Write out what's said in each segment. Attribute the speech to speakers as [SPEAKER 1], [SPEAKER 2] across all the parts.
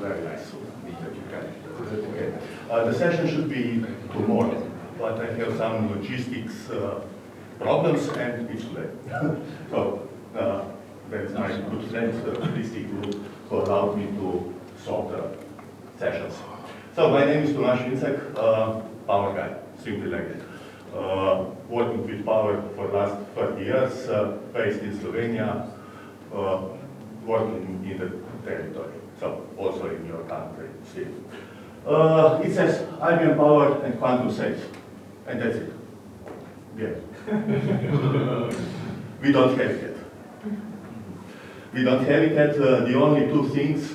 [SPEAKER 1] very nice to meet you guys. Okay. The session should be tomorrow, but I have some logistics problems and it's late. So there is my good friend, Christy, who allowed me to solve the sessions. So my name is Tomasz Vincek, power guy, simply like it. Working with power for the last 30 years, based in Slovenia, working in the territory, so also in your country still. It says IBM Power and Quantum Safe, and that's it. Yeah. We don't have it yet. We don't have it yet. The only two things,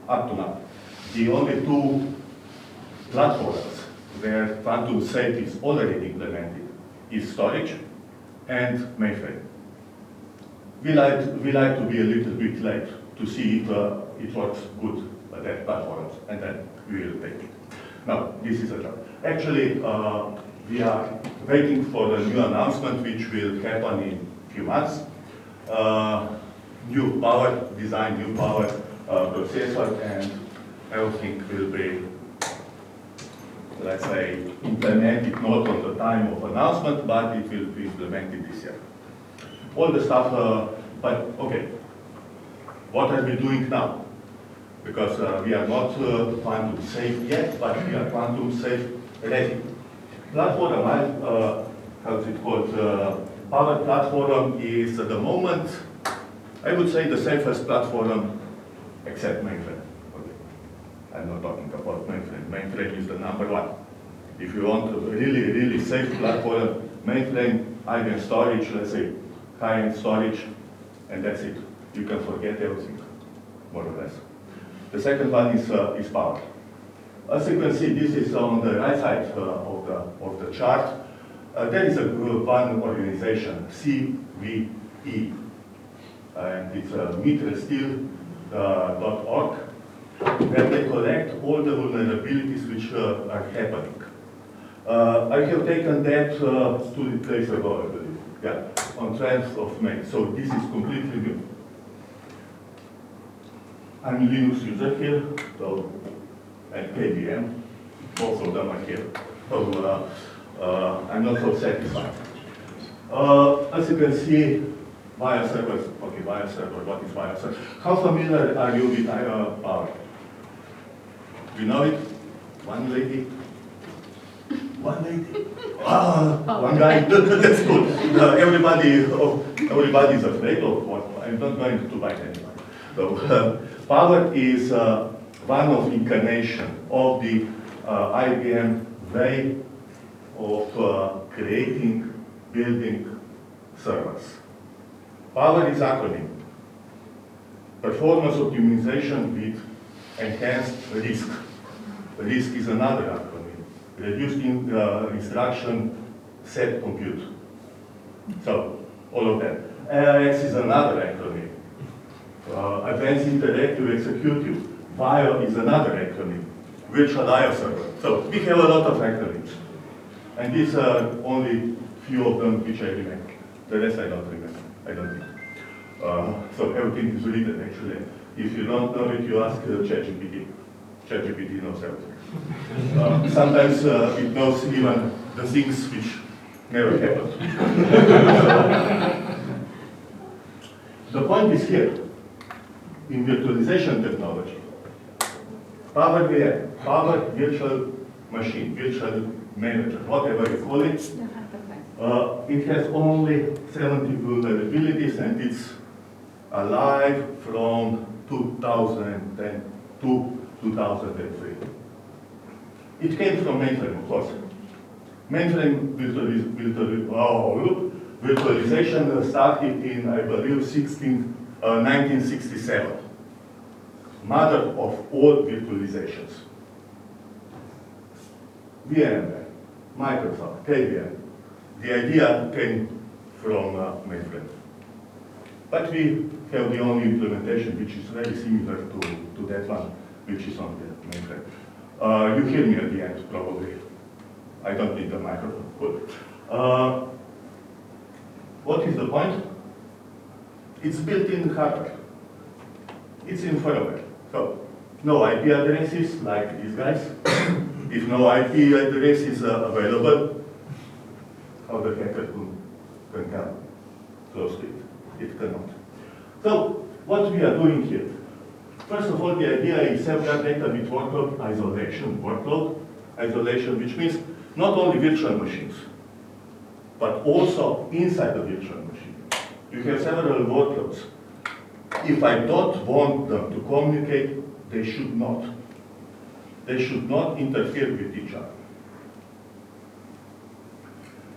[SPEAKER 1] up to now, the only two platforms where quantum safe is already implemented is storage and mainframe. We like to be a little bit late to see if it works good at that platforms, and then we will take it. Now, this is a job. Actually, we are waiting for the new announcement, which will happen in a few months. New power design, new power processor, and everything will be, let's say, implemented not on the time of announcement, but it will be implemented this year. All the stuff, but okay, what are we doing now? Because we are not quantum safe yet, but we are quantum safe ready. Platform, how's it called? Power platform is at the moment, I would say, the safest platform except mainframe. Okay. I'm not talking about mainframe. Mainframe is the number one. If you want a really, really safe platform, mainframe, IBM storage, let's say, high-end storage, and that's it. You can forget everything, more or less. The second one is power. As you can see, this is on the right side of the chart. There is one organization, CVE, and it's metersteel.org, where they collect all the vulnerabilities which are happening. I have taken that 2 days ago, I believe. Yeah, on 12th of May. So this is completely new. I'm a Linux user here, so, and IBM, both of them are here. So I'm not so satisfied. As you can see, via servers. Okay, via server. What is via server? How familiar are you with power? You know it? One lady? One lady? One guy? That's good. Everybody is afraid of what? I'm not going to bite anyone. So, power is one of incarnation of the IBM way of building servers. Power is acronym. Performance optimization with enhanced risk. Risk is another acronym. Reduced instruction set compute. So, all of that. AIX is another acronym. Advanced Interactive Executive. VIO is another acronym. Virtual IO server. So, we have a lot of acronyms. And these are only few of them which I remember. The rest I don't remember. I don't think. So everything is written actually. If you don't know it, you ask ChatGPT. ChatGPT knows everything. Sometimes it knows even the things which never happened. The point is here. In virtualization technology, Power VM, Power Virtual Machine, Virtual Manager, whatever you call it, it has only 70 vulnerabilities and it's alive from 2010 to 2003. It came from mainframe, of course. Mainframe virtualization started in, I believe, 1967. Mother of all virtualizations. VMware, Microsoft, IBM. The idea came from mainframe. But we have the only implementation which is very similar to that one, which is on the mainframe. You hear me at the end, probably. I don't need the microphone. Good. What is the point? It's built in hardware. It's in firmware. So no IP addresses like these guys. If no IP address is available, how the hacker can come close to it? It cannot. So what we are doing here? First of all, the idea is several data bit workload isolation, which means not only virtual machines, but also inside the virtual machine. You have several workloads. If I don't want them to communicate, they should not. They should not interfere with each other.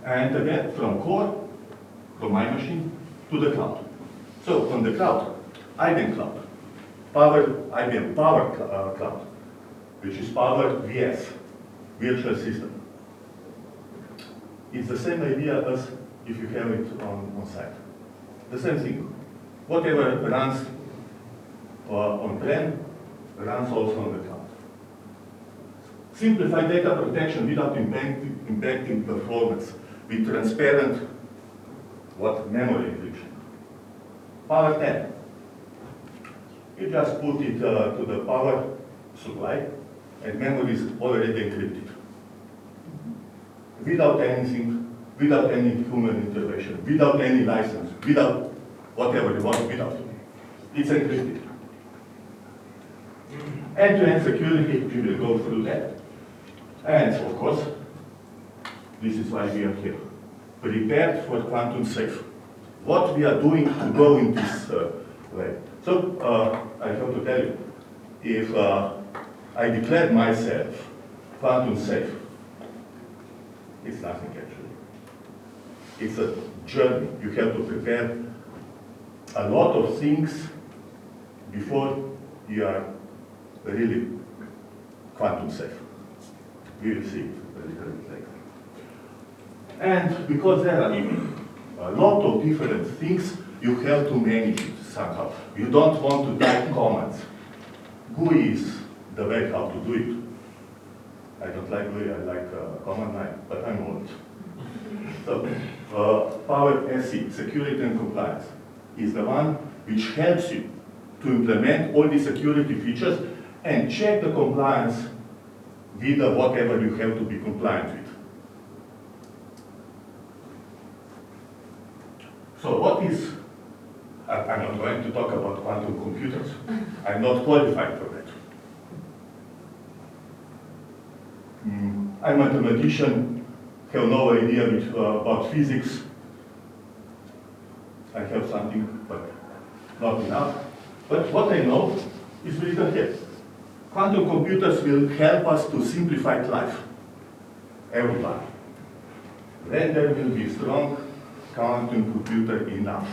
[SPEAKER 1] And again, from core, from my machine, to the cloud. So on the cloud, IBM cloud, IBM Power Cloud, which is Power VS, virtual system. It's the same idea as if you have it on site. The same thing. Whatever runs on-prem runs also on the cloud. Simplify data protection without impacting performance with transparent memory encryption. Power 10. You just put it to the power supply and memory is already encrypted. Without anything, without any human intervention, without any license, without whatever you want, without. It's encrypted. End-to-end security, we will go through that. And of course, this is why we are here. Prepared for quantum safe. What we are doing to go in this way. So, I have to tell you, if I declared myself quantum safe, it's nothing actually. It's a journey. You have to prepare a lot of things before you are really quantum safe. We will see a little bit later. And because there are a lot of different things, you have to manage it somehow. You don't want to type commands. GUI is the way how to do it. I don't like GUI, I like command line, but I'm old. So, Power SC, Security and Compliance, is the one which helps you to implement all the security features and check the compliance with whatever you have to be compliant with. So what is, I'm not going to talk about quantum computers. I'm not qualified for that. I'm a mathematician, have no idea about physics. I have something, but not enough. But what I know is written here. Quantum computers will help us to simplify life. Everybody. Then there will be strong quantum computer enough.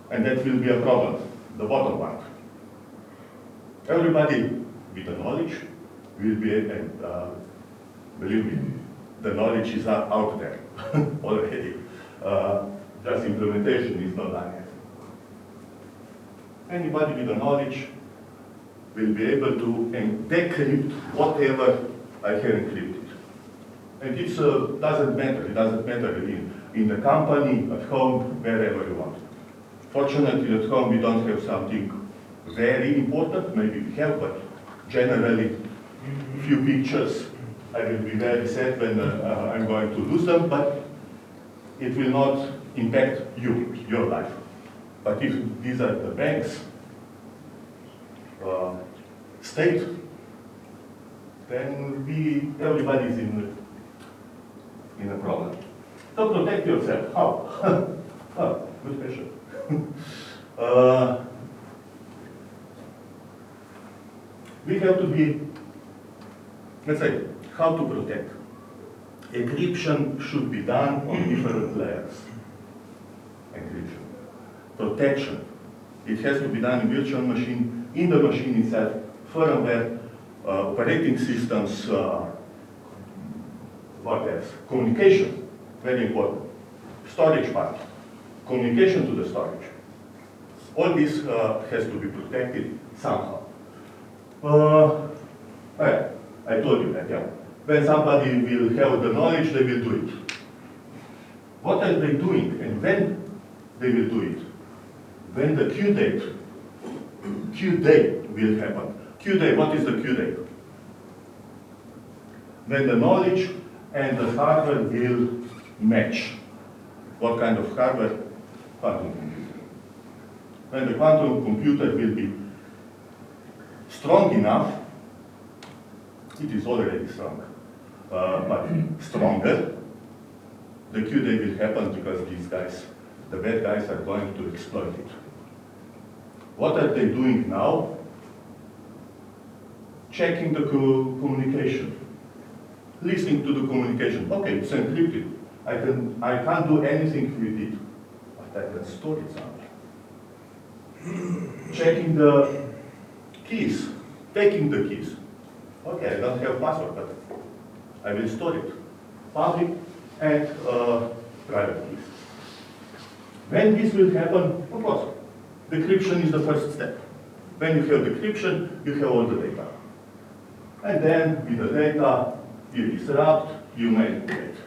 [SPEAKER 1] And that will be a problem, the bottom one. Everybody with the knowledge will be, and believe me, the knowledge is out there already. Just implementation is not done yet. Anybody with the knowledge will be able to decrypt whatever I have encrypted. And it doesn't matter. It doesn't matter in the company, at home, wherever you want. Fortunately, at home, we don't have something very important. Maybe we have, but generally, few pictures. I will be very sad when I'm going to lose them, but it will not impact you, your life. But if these are the banks, state, then everybody is in a problem. So protect yourself. How? Oh, good question. We have to be, let's say, how to protect. Encryption should be done on different layers. Encryption. Protection. It has to be done in virtual machine, in the machine itself, firmware, operating systems, what else? Communication, very important. Storage part, communication to the storage. All this has to be protected somehow. I told you that, yeah. When somebody will have the knowledge, they will do it. What are they doing and when they will do it? When the Q Q day will happen. Q day, what is the Q day? When the knowledge and the hardware will match. What kind of hardware? Quantum computer. When the quantum computer will be strong enough, it is already strong, but stronger, the Q day will happen because these guys, the bad guys, are going to exploit it. What are they doing now? Checking the communication, listening to the communication. Okay, it's encrypted. I can't do anything with it, but I can store it somewhere. Checking the keys, taking the keys. Okay, I don't have password, but I will store it. Public and private keys. When this will happen, of course, decryption is the first step. When you have decryption, you have all the data. And then, with the data, you disrupt, you manipulate.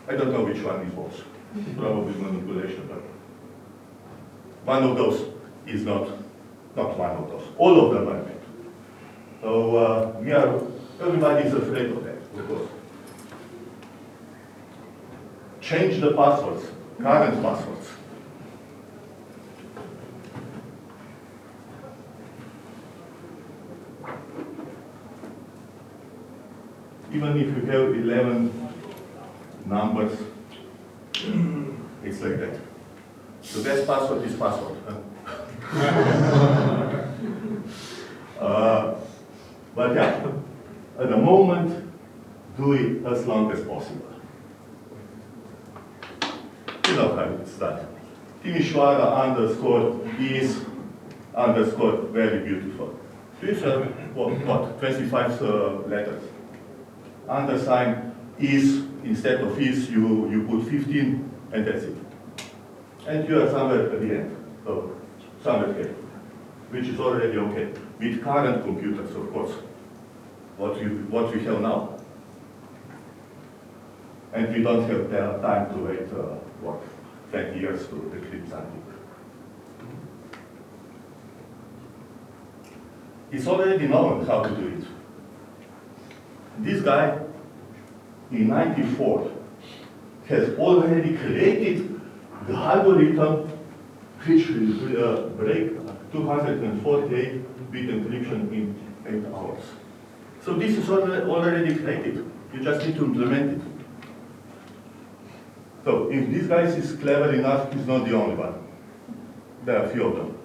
[SPEAKER 1] I don't know which one is worse. Probably manipulation, but one of those is not one of those. All of them are bad. So everybody is afraid of that, of course. Change the passwords, current passwords. Even if you have 11 numbers, it's like that. The best password is password. But yeah, at the moment, do it as long as possible. You know how it's done. Timișoara underscore is underscore very beautiful. These are what 25 letters. Undersign is, instead of is, you put 15, and that's it. And you are somewhere at the end, so somewhere here, which is already okay. With current computers, of course, what we have now. And we don't have time to wait, 20 years to decrypt something. It's already known how to do it. This guy, in '94, has already created the algorithm which will break 248-bit encryption in 8 hours. So this is already created. You just need to implement it. So if this guy is clever enough, he's not the only one. There are a few of them.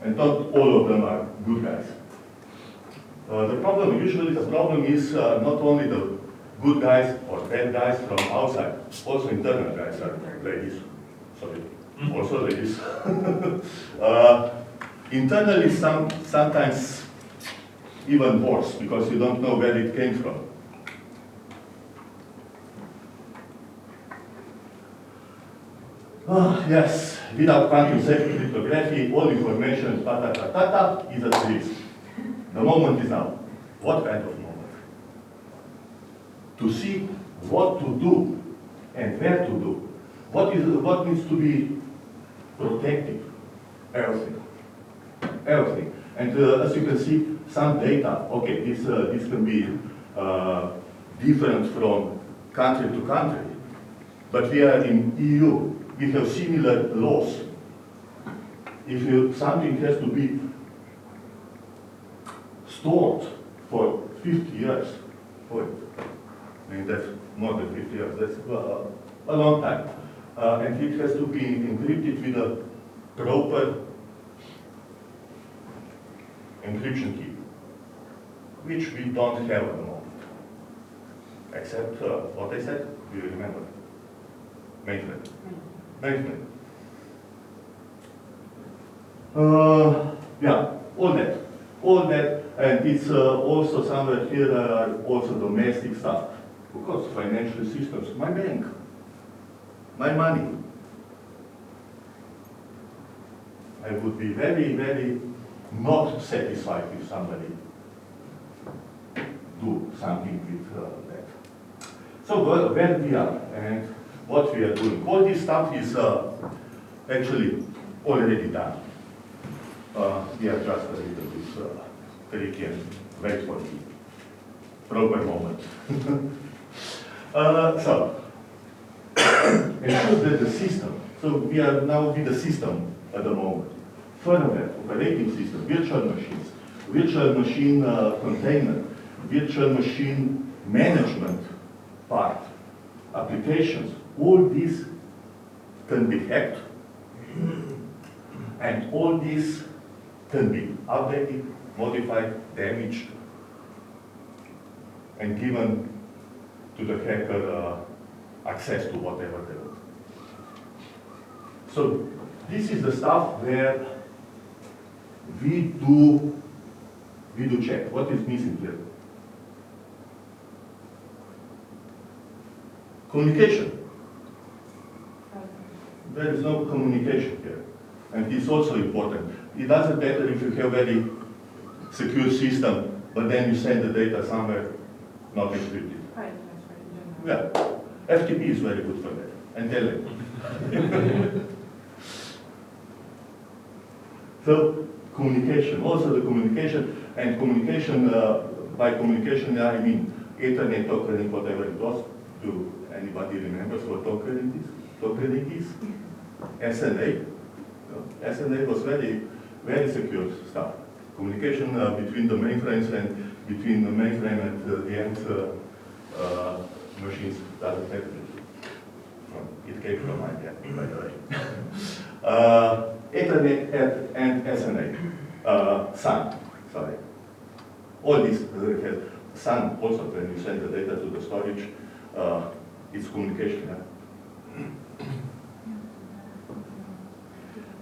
[SPEAKER 1] And not all of them are good guys. Usually the problem is not only the good guys or bad guys from outside, also internal guys are ladies. Sorry, also ladies. Internally, sometimes even worse, because you don't know where it came from. Yes, without quantum safe cryptography, all information is at risk. The moment is now. What kind of moment? To see what to do and where to do. What needs to be protected? Everything. Everything. And as you can see, some data, okay, this can be different from country to country, but we are in EU. We have similar laws. If something has to be stored for 50 years, I mean, that's more than 50 years, that's a long time. And it has to be encrypted with a proper encryption key, which we don't have at the moment. Except what I said, do you remember? Mainframe. Mainframe. Yeah, all that, and it's also somewhere here there are also domestic stuff. Of course, financial systems, my bank, my money. I would be very, very not satisfied if somebody do something with that. So where we are and what we are doing. All this stuff is actually already done. we are just a little bit tricky and wait for the proper moment. So, ensure that the system, so we are now with the system at the moment. Firmware, operating system, virtual machines, virtual machine container, virtual machine management part, applications, all these can be hacked, and all these can be updated, modified, damaged, and given to the hacker access to whatever they want. So this is the stuff where we do check. What is missing here? Communication. There is no communication here. And it's also important. It doesn't matter if you have very secure system, but then you send the data somewhere not encrypted.
[SPEAKER 2] Right,
[SPEAKER 1] Yeah. FTP is very good for that. And Telegram. So communication, also the communication, and communication, by communication I mean Ethernet, tokering, whatever it was. Do anybody remembers what tokering is? Tokering is SNA. SNA was very, very secure stuff. Communication between the mainframes and between the mainframe and the end machines doesn't have it. It came from IBM, by the way. Ethernet and SNA, SAN, sorry. All this has SAN also, when you send the data to the storage, it's communication.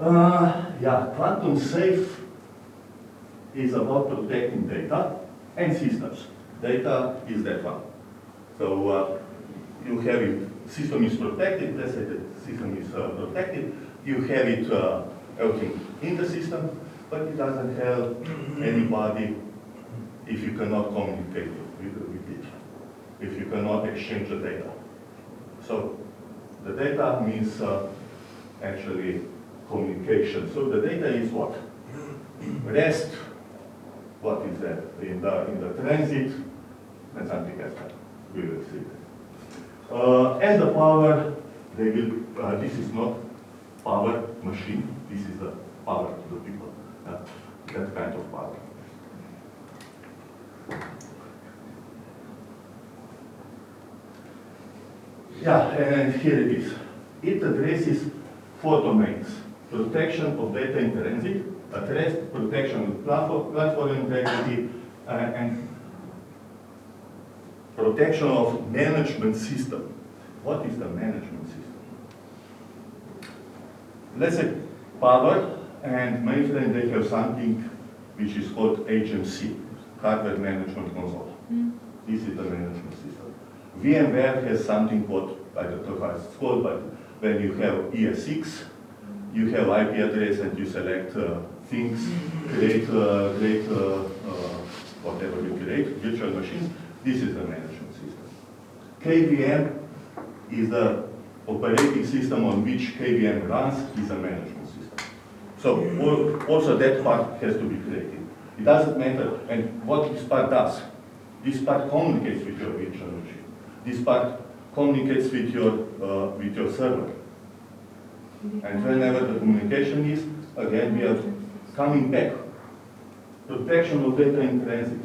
[SPEAKER 1] Yeah, quantum safe is about protecting data and systems. Data is that one. So you have it, system is protected, let's say the system is protected, you have it everything in the system, but it doesn't help anybody if you cannot communicate with it, if you cannot exchange the data. So the data means actually communication. So the data is what? Rest, what is that? In the transit, and something else. We will see. And the power, they will, this is not power machine, this is the power to the people. That kind of power. Yeah, and here it is. It addresses 4 domains. Protection of data in transit, at rest, protection of platform integrity, and protection of management system. What is the management system? Let's say power and mainframe, they have something which is called HMC, hardware management console. This is the management system. VMware has something called, I don't know how it's called, but when you have ES6, you have IP address and you select things, create whatever you create, virtual machines. This is the management system. KVM is the operating system on which KVM runs, is a management system. So also that part has to be created. It doesn't matter, and what this part does, this part communicates with your virtual machine. This part communicates with your server. And whenever the communication is, again, we are coming back. Protection of data in transit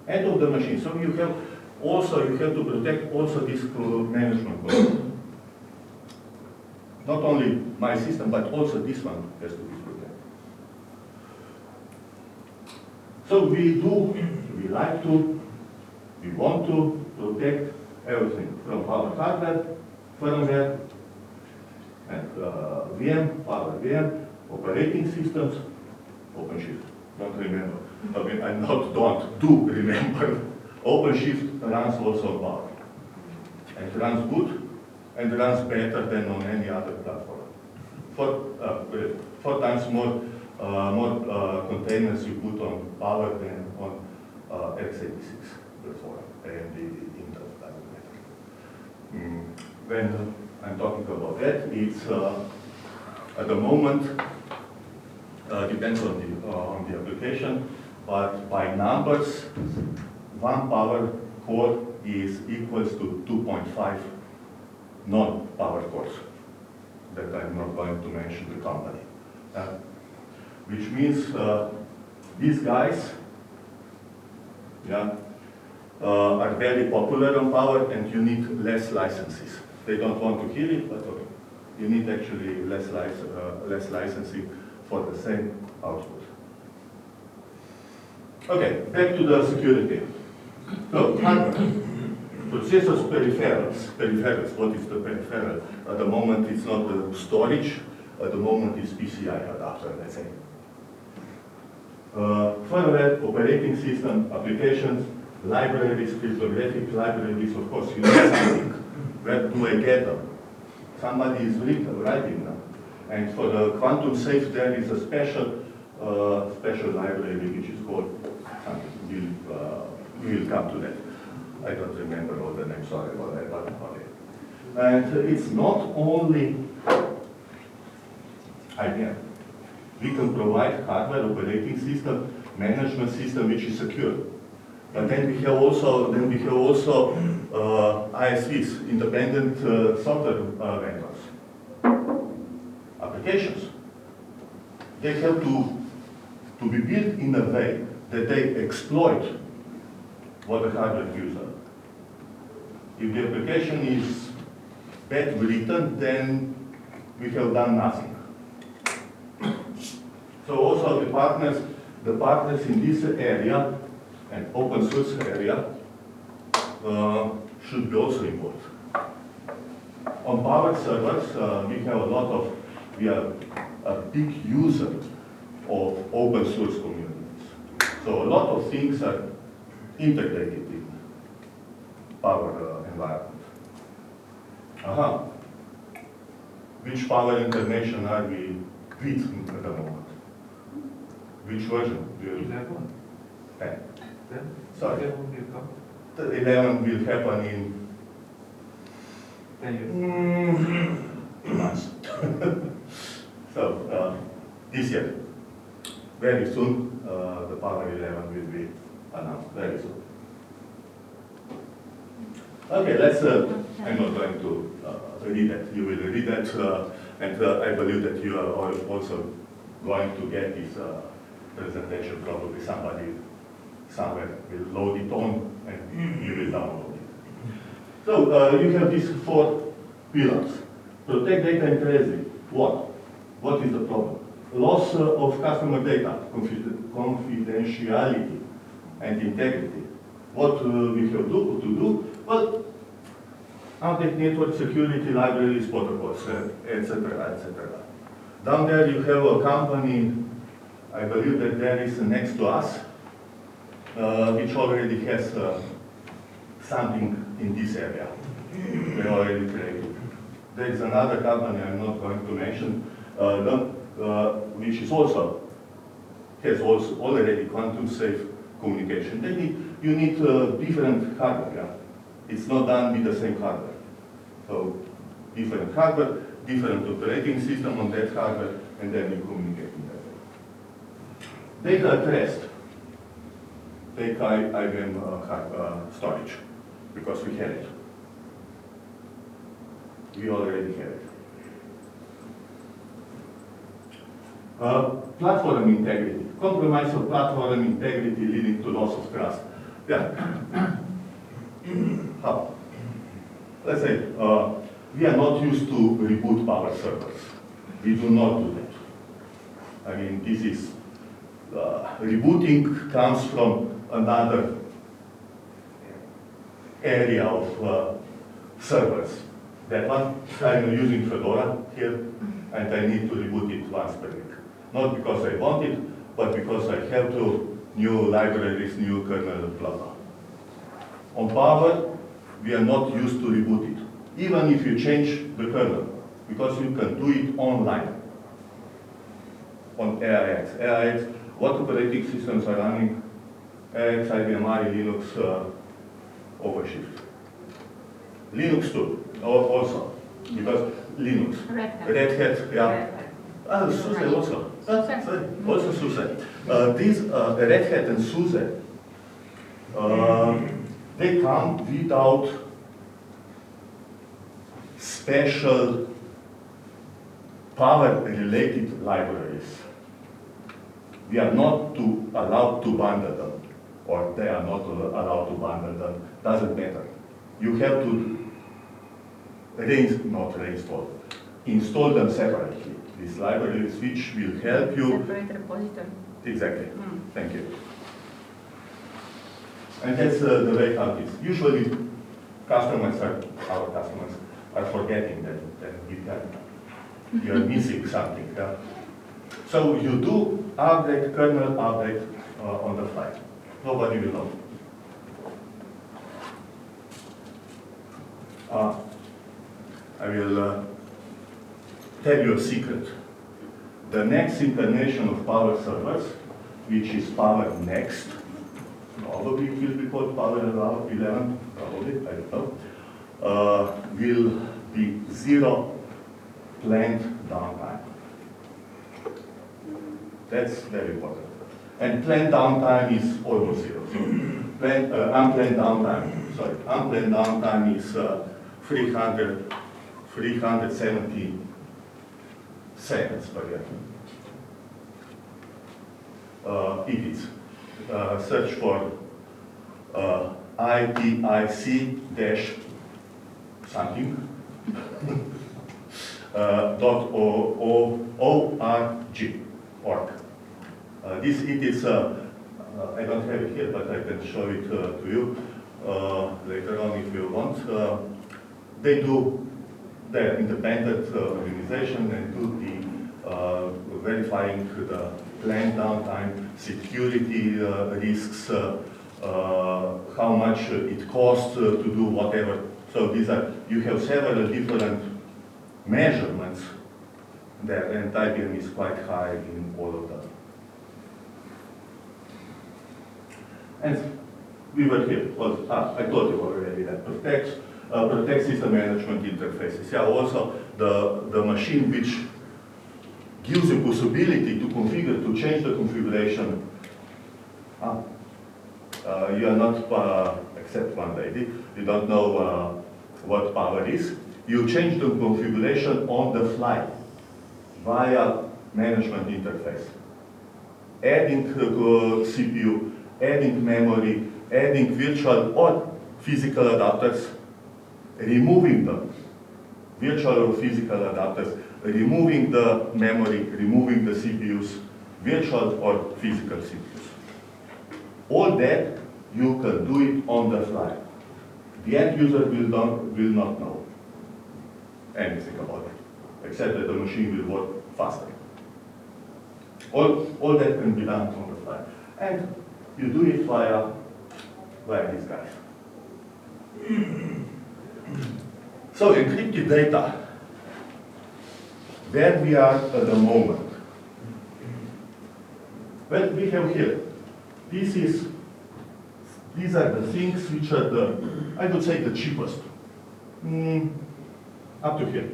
[SPEAKER 1] and of the machine. So you have to protect also this management control. Not only my system, but also this one has to be protected. So we want to protect everything from our hardware, firmware, and VM, power VM, operating systems, OpenShift. Don't remember. I mean, do remember. OpenShift runs also on power. And runs good, and runs better than on any other platform. 4 times more containers you put on power than on x86 before AMD Intel doesn't matter. When I'm talking about that, it's at the moment depends on the application, but by numbers, 1 power core is equals to 2.5 non-power cores that I'm not going to mention the company. Which means these guys are very popular on power, and you need less licenses. They don't want to kill it, but okay. You need actually less licensing for the same output. Okay, back to the security. So, hardware. Processors, peripherals. What is the peripheral? At the moment, it's not the storage. At the moment, it's PCI adapter, let's say. Firmware, operating system, applications, libraries, cryptographic libraries. Of course, you need something. Where do I get them? Somebody is writing them. And for the quantum safe, there is a special library which is called something. We'll come to that. I don't remember all the names, sorry about that, but okay. And it's not only IBM. We can provide hardware, operating system, management system which is secure. But then we have also ISVs, independent software vendors. Applications. They have to be built in a way that they exploit what the hardware gives them. If the application is bad written, then we have done nothing. So also the partners in this area and open source area should be also involved. On power servers, we are a big user of open source communities. So a lot of things are integrated in power environment. Which power information are we with at the moment? Which version?
[SPEAKER 2] 11.
[SPEAKER 1] 10.
[SPEAKER 2] 10?
[SPEAKER 1] Sorry.
[SPEAKER 2] 11 will come.
[SPEAKER 1] The 11 will happen in
[SPEAKER 2] 10 years.
[SPEAKER 1] 2 months. So, this year, very soon, the Power 11 will be announced, very soon. Okay, let's, I'm not going to read that. You will read that, and I believe that you are also going to get this presentation. Probably somebody somewhere will load it on, and you will download it. So, you have these 4 pillars. Protect data integrity. What is the problem? Loss of customer data, confidentiality, and integrity. What we have to do? Well, update network security libraries, protocols, etc., etc. Down there you have a company, I believe that there is next to us, which already has something in this area. They already created. There is another company I'm not going to mention, which is has already quantum safe communication. You need different hardware. Yeah? It's not done with the same hardware. So different hardware, different operating system on that hardware, and then you communicate in that way. Data at rest. Take IBM storage, because we have it. We already have it. Platform integrity. Compromise of platform integrity leading to loss of trust. Yeah. How? Let's say we are not used to reboot power servers. We do not do that. I mean, this is rebooting comes from another area of servers. That one, I'm using Fedora here, and I need to reboot it once per week. Not because I want it, but because I have to, new libraries, new kernel, blah, blah. On Power, we are not used to reboot it, even if you change the kernel, because you can do it online. On AIX. AIX, what operating systems are running? AIX, IBM, Linux, OpenShift. Linux too, also, because Linux.
[SPEAKER 3] Red Hat.
[SPEAKER 1] Red Hat, yeah.
[SPEAKER 3] Red Hat.
[SPEAKER 1] SUSE also. Sorry, also SUSE. These Red Hat and SUSE, they come without special power-related libraries. We are not allowed to bundle them, or they are not allowed to bundle them. Doesn't matter. You have to install them separately. These libraries which will help you.
[SPEAKER 2] Separate repository.
[SPEAKER 1] Exactly. Thank you. And that's the way how it is. Usually, our customers are forgetting that you are missing something. Yeah? So you do update, kernel update on the fly. Nobody will know. I will tell you a secret. The next incarnation of Power Servers, which is Power Next, probably it will be called Power 11, probably, I don't know, will be zero planned downtime. That's very important. And planned downtime is almost zero. So unplanned downtime is 370 seconds per year. If it's search for ITIC something .org. This it is. I don't have it here, but I can show it to you later on if you want. They're independent organization and do the verifying the planned downtime, security risks, how much it costs to do whatever. So you have several different measurements there, and IBM is quite high in all of them. And we were here. Well, I told you already that protect system management interfaces. Yeah, also the machine which gives you possibility to configure, to change the configuration. You are not, except one lady, you don't know what power is. You change the configuration on the fly via management interface. Adding CPU, adding memory, adding virtual or physical adapters, removing them, virtual or physical adapters, removing the memory, removing the CPUs, virtual or physical CPUs. All that you can do it on the fly. The end user will not know anything about it, except that the machine will work faster. All that can be done on the fly. And you do it via these guys. So encrypted data, where we are at the moment. Well, we have here, these are the things which are I would say the cheapest. Up to here.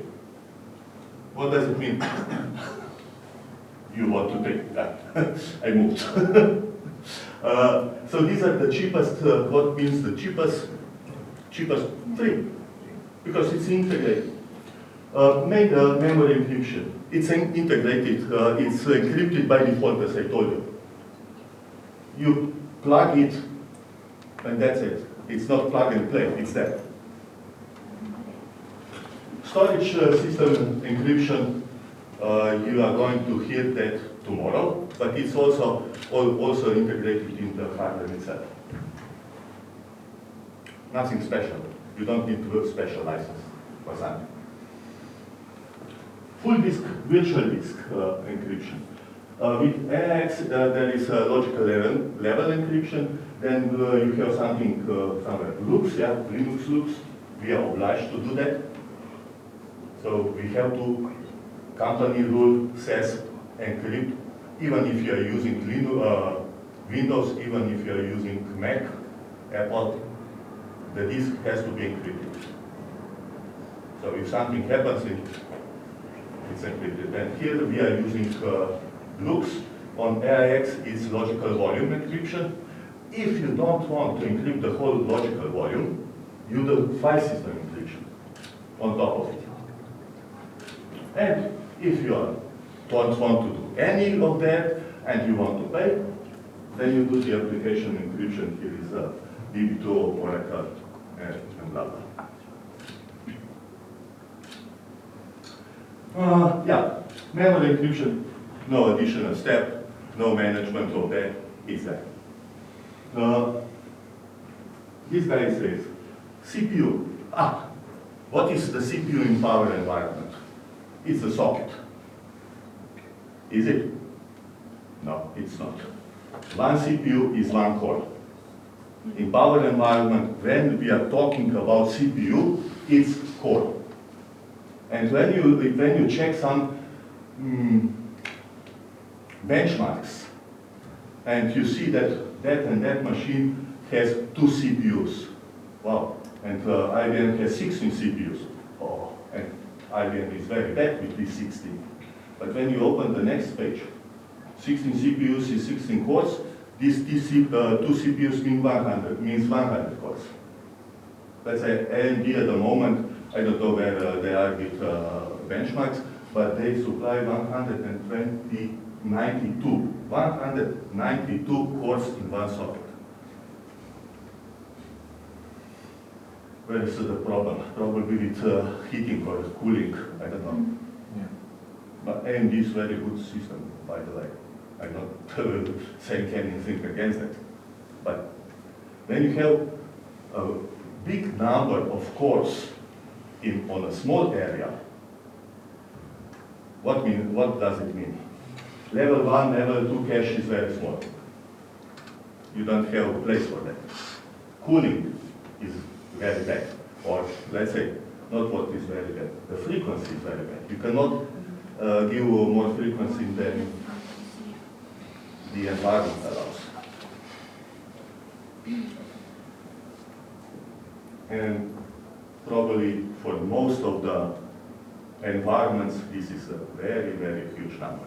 [SPEAKER 1] What does it mean? You want to take that. I moved. So these are the cheapest, what means the cheapest three, because it's integrated. Made memory encryption. It's integrated, it's encrypted by default, as I told you. You plug it, and that's it. It's not plug and play, it's there. Storage system encryption, you are going to hear that tomorrow, but it's also integrated in the hardware itself. Nothing special. You don't need to do a special license for something. Full disk, virtual disk encryption. With NX, there is a logical level encryption. Then you have something somewhere. Loops, yeah, Linux loops. We are obliged to do that. So we have to, company rule says encrypt, even if you are using Windows, even if you are using Mac, Apple, the disk has to be encrypted. So if something happens, it's encrypted. And here we are using looks on AIX is logical volume encryption. If you don't want to encrypt the whole logical volume, you do file system encryption on top of it. And if you don't want to do any of that and you want to pay, then you do the application encryption. Here is a DB2, Oracle, and blah, blah. Yeah, memory encryption, no additional step, no management of that, it's that. This guy says, CPU. What is the CPU in power environment? It's the socket. Is it? No, it's not. One CPU is one core. In power environment, when we are talking about CPU, it's core. And when you check some benchmarks, and you see that that and that machine has 2 CPUs. Wow. And IBM has 16 CPUs. Oh, and IBM is very bad with these 16. But when you open the next page, 16 CPUs is 16 cores. These 2 CPUs means 100 cores. Let's say AMD at the moment, I don't know where they are with benchmarks, but they supply 192 cores in one socket. Where is the problem? Probably with heating or cooling, I don't know. Yeah. But AMD is very good system, by the way. I'm not saying anything against it. But when you have a big number of cores on a small area, what does it mean? Level 1, level 2 cache is very small. You don't have a place for that. Cooling is very bad. Or let's say, not what is very bad. The frequency is very bad. You cannot give more frequency than the environment allows. And probably for most of the environments, this is a very, very huge number.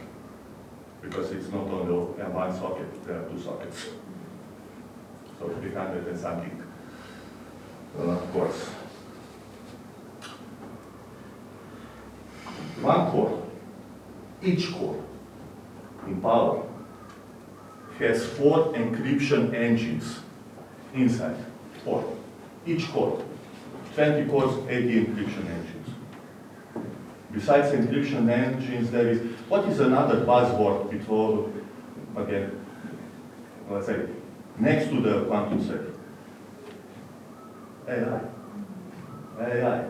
[SPEAKER 1] Because it's not only one socket, there are 2 sockets. So 300 and something cores. One core, each core in power has 4 encryption engines inside. 4. Each core. 20 cores, 80 encryption engines. Besides encryption engines, there is, what is another buzzword before, again, let's say, next to the quantum safe? AI. AI.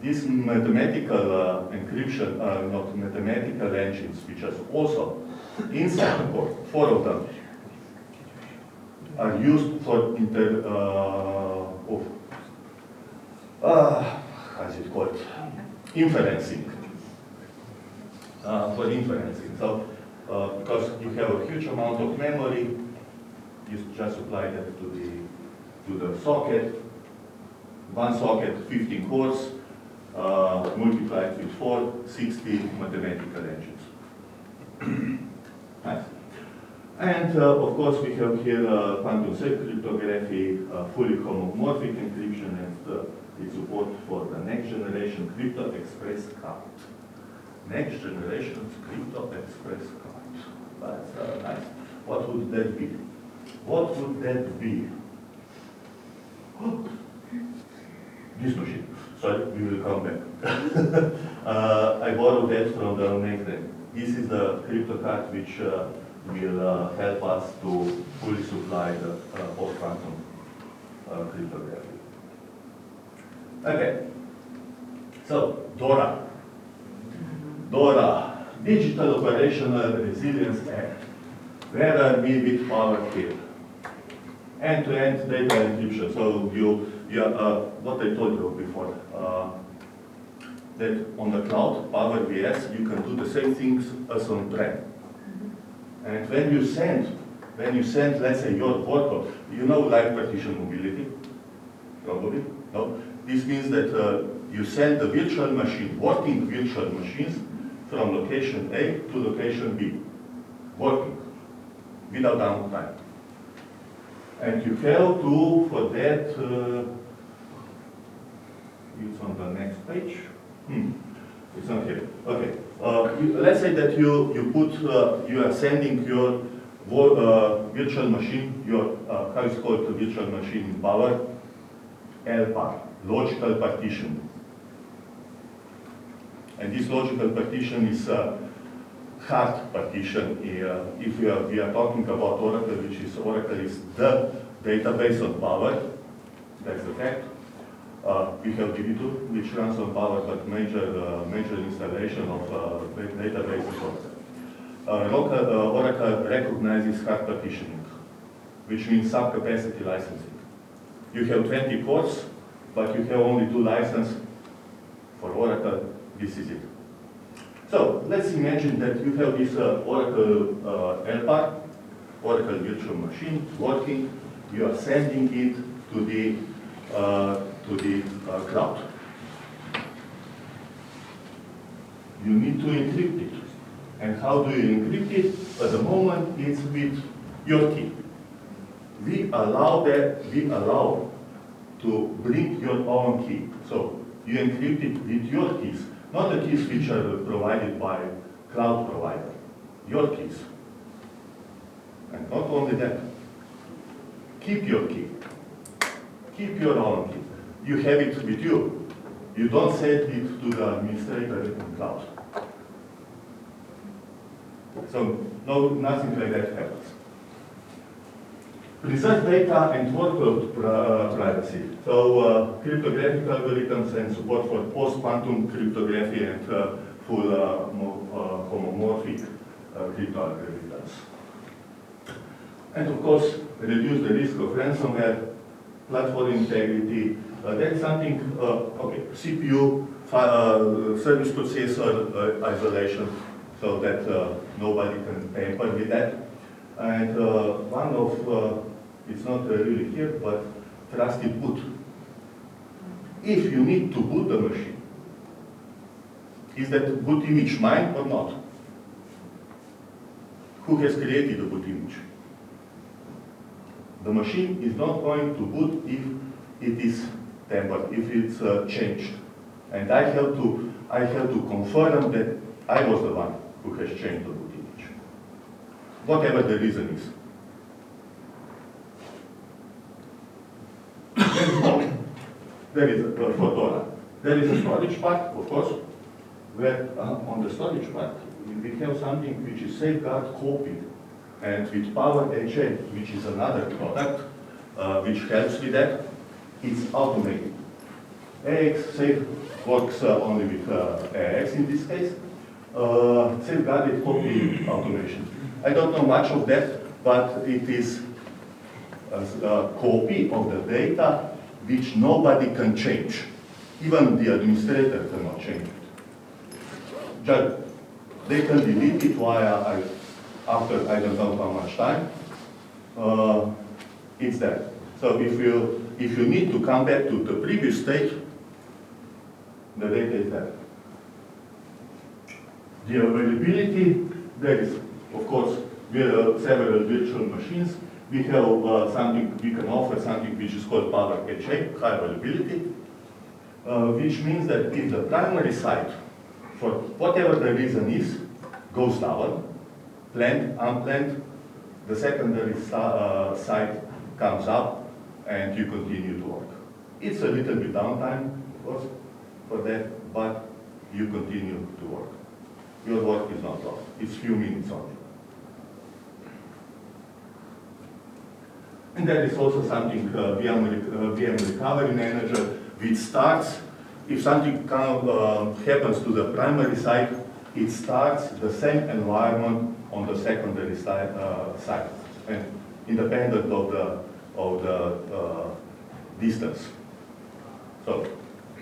[SPEAKER 1] These mathematical encryption, not mathematical engines, which are also inside the core, 4 of them, are used for how is it called? Inferencing. For inferencing. So, because you have a huge amount of memory, you just apply that to the socket. One socket, 15 cores, multiplied with 4, 60 mathematical engines. Nice. And of course, we have here quantum safe cryptography, fully homomorphic encryption, and its support for the next generation crypto express card. Next generation crypto express card. That's nice. What would that be? What would that be? Oh, this machine. Sorry, we will come back. I borrowed that from the next day. This is the crypto card which will help us to fully supply the post-quantum cryptography. Okay, so DORA. DORA, Digital Operational Resilience Act. Where are we with power here? End-to-end data encryption. So what I told you before, that on the cloud, Power VS, you can do the same things as on-prem. And when you send, let's say, your workload, you know live partition mobility? Probably, no? This means that you send the virtual machine, working virtual machines, from location A to location B, working, without downtime. And you have to, for that, it's on the next page. It's not here. Okay. Let's say that you are sending your virtual machine, your how is called the virtual machine in Power? LPAR, logical partition. And this logical partition is a hard partition. If we are talking about Oracle, Oracle is the database on Power, that's the fact. We have DB2, which runs on Power, but major installation of database is Oracle. Oracle recognizes hard partitioning, which means subcapacity licensing. You have 20 cores, but you have only 2 licenses for Oracle. This is it. So let's imagine that you have this Oracle LPAR, Oracle virtual machine, working. You are sending it to the cloud. You need to encrypt it. And how do you encrypt it? At the moment, it's with your key. We allow to bring your own key. So you encrypt it with your keys, not the keys which are provided by cloud provider, your keys. And not only that, keep your key. Keep your own key. You have it with you. You don't send it to the administrator in cloud. So nothing like that happens. Preserve data and workload privacy. So cryptographic algorithms and support for post-quantum cryptography and full homomorphic crypto algorithms. And of course, reduce the risk of ransomware, platform integrity. That's something, okay, CPU, service processor isolation, so that nobody can tamper with that. And one of, it's not really here, but trusted boot. If you need to boot the machine, is that boot image mine or not? Who has created the boot image? The machine is not going to boot if it is tampered, if it's changed. And I have to confirm that I was the one who has changed the boot image, whatever the reason is. There is a Fedora. There is a storage part, of course, where on the storage part we have something which is safeguard copy. And with PowerHA, which is another product which helps with that, it's automated. AX safe works only with AX in this case. Safeguarded copy automation. I don't know much of that, but it is a copy of the data which nobody can change. Even the administrator cannot change it. Just they can delete it via after I don't know how much time. It's there. So if you need to come back to the previous state, the data is there. The availability, there is, of course, we have several virtual machines. We have something, we can offer something which is called PowerHA, high availability, which means that if the primary site, for whatever the reason is, goes down, planned, unplanned, the secondary site comes up and you continue to work. It's a little bit downtime, of course, for that, but you continue to work. Your work is not lost. It's few minutes only. And there is also something, VM Recovery Manager, which starts, if something happens to the primary site, it starts the same environment on the secondary site, and independent of the distance. So,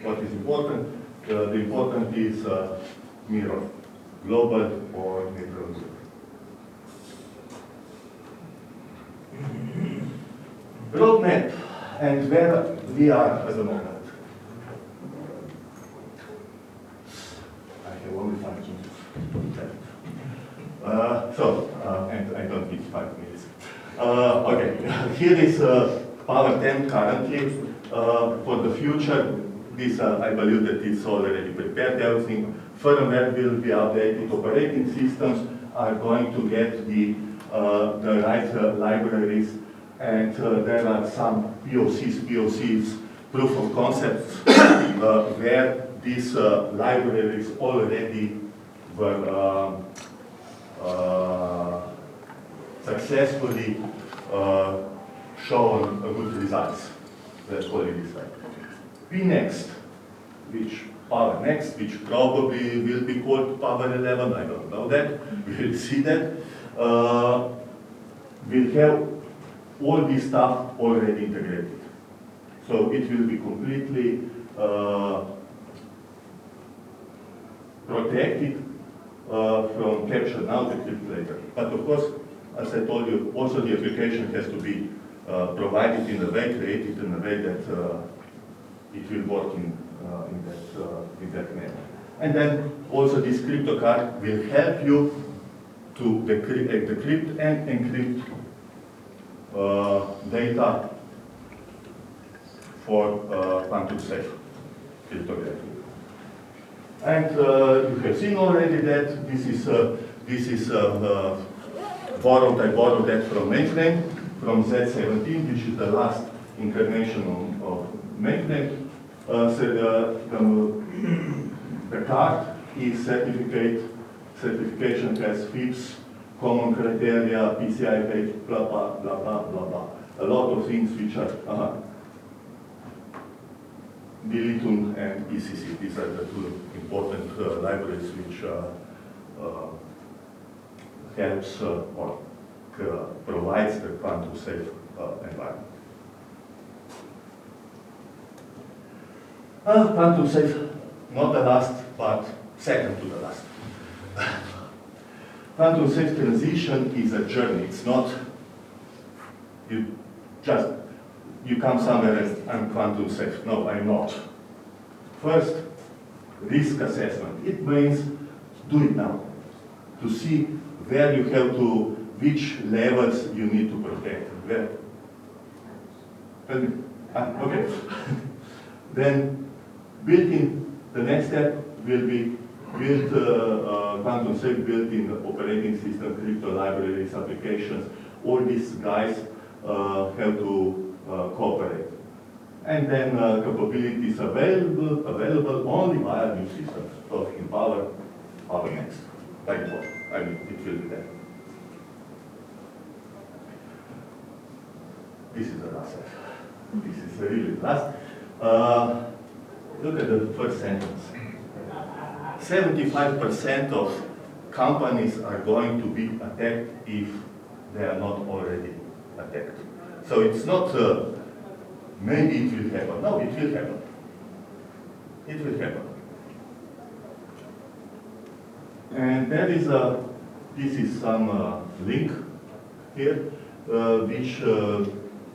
[SPEAKER 1] what is important? The important is mirror, global or mirror. Roadmap and where we are at the moment. I have only 5 minutes. and I don't reach 5 minutes. Okay, here is Power 10 currently. For the future, this I believe that it's already prepared, everything. Firmware will be updated, operating systems are going to get the right libraries, and there are some POCs, proof of concepts, where these libraries already were successfully shown good results. Let's call it this way. P-Next, which Power Next, which probably will be called Power 11, I don't know that, we will see that, will have all this stuff already integrated. So it will be completely protected from capture now, decrypt later. But of course, as I told you, also the application has to be provided in a way, created in a way that it will work in that manner. And then also this crypto card will help you to decrypt and encrypt data for quantum safe cryptography. And you have seen already that this is borrowed. I borrowed that from mainframe, from Z17, which is the last incarnation of mainframe. So the card is certification has FIPS, common criteria, PCI page, blah, blah, blah, blah, blah, blah. A lot of things which are Delitum and ECC. These are the two important libraries which helps or provides the quantum safe environment. Quantum safe, not the last, but second to the last. Quantum safe transition is a journey. It's not you come somewhere and I'm quantum safe. No, I'm not. First, risk assessment. It means do it now to see where you have to, which levels you need to protect. Where? Okay. Then built-in, the next step will be build quantum safe built-in operating system, crypto libraries, applications. All these guys have to cooperate. And then capabilities available only via new systems. So in Power Next, by default. I mean, it will be there. This is the last step. This is really the last. Look at the first sentence. 75% of companies are going to be attacked if they are not already attacked. So it's not maybe it will happen. No, it will happen. It will happen. And there is this is some link here which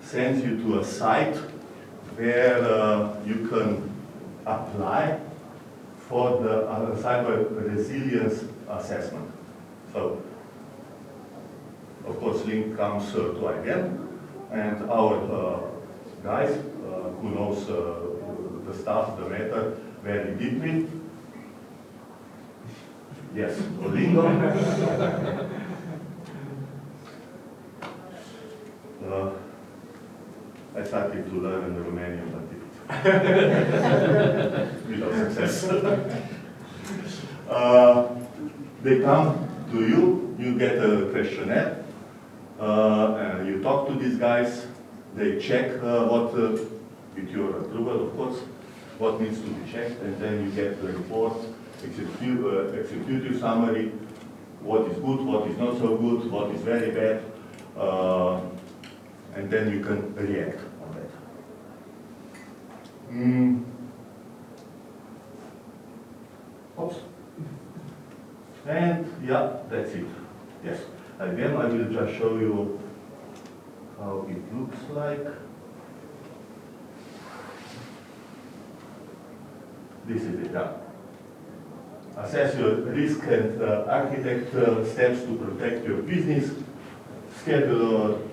[SPEAKER 1] sends you to a site where you can apply for the cyber resilience assessment. So, of course, link comes to IBM, and our guys who knows the stuff, the matter, very deeply. Yes, lingo. I started to learn in Romanian, but without success. They come to you, you get a questionnaire, you talk to these guys, they check what, with your approval of course, what needs to be checked, and then you get the report, executive summary, what is good, what is not so good, what is very bad, and then you can react on that. Oops. And yeah, that's it. Yes. Again, I will just show you how it looks like. This is it. Yeah. Assess your risk and architect steps to protect your business. schedule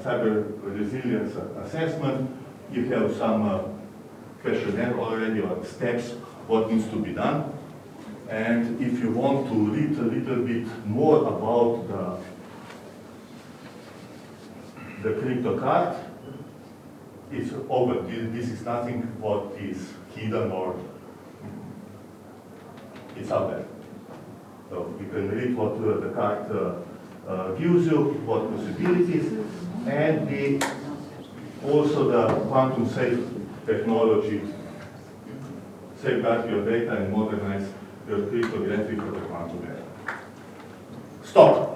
[SPEAKER 1] cyber resilience assessment. You have some questionnaire already or steps what needs to be done. And if you want to read a little bit more about the crypto card, it's open. This is nothing what is hidden or it's out there. So you can read what the card gives you, what possibilities, and also the quantum safe technology safeguard your data and modernize your cryptography for the quantum era. Stop.